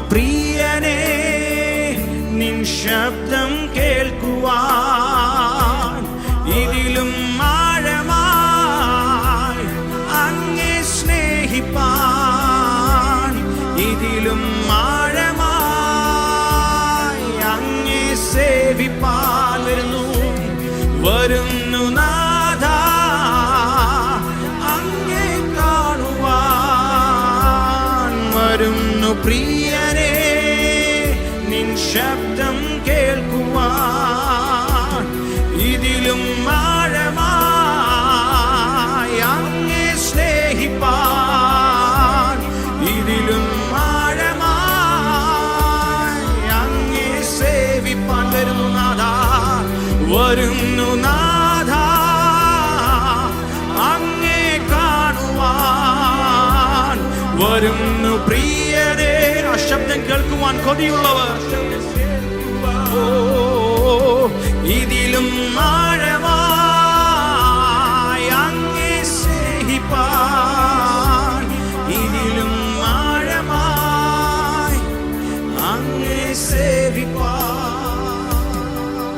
പ്രിയനേ നിൻ ശബ്ദം കേൾക്കുവാൻ ഇതിലും ആഴമായി അങ്ങേ സ്നേഹിപ്പാൻ ഇതിലും ആഴമായി അങ്ങേ സേവിപ്പാൻ വരുന്നു നാഥാ അങ്ങേ കാണുവാൻ വരുന്നു പ്രിയനേ നിൻ ശബ്ദം കേൾക്കുവാൻ ഇതിലും ആഴമായി അങ്ങേ സ്നേഹിപ്പാൻ ഇതിലും ആഴമായി അങ്ങേ സേവിപ്പാൻ വരുന്നു നാഥാ അങ്ങേ കാണുവാൻ വരുന്നു പ്രിയനേ. ആ ശബ്ദം കേൾക്കുവാൻ കൊതിയുള്ളവർ ഇതിലും ആഴമായി അങ്ങേ സ്നേഹിപ്പാൻ ഇതിലും ആഴമായി അങ്ങേ സേവിപ്പാൻ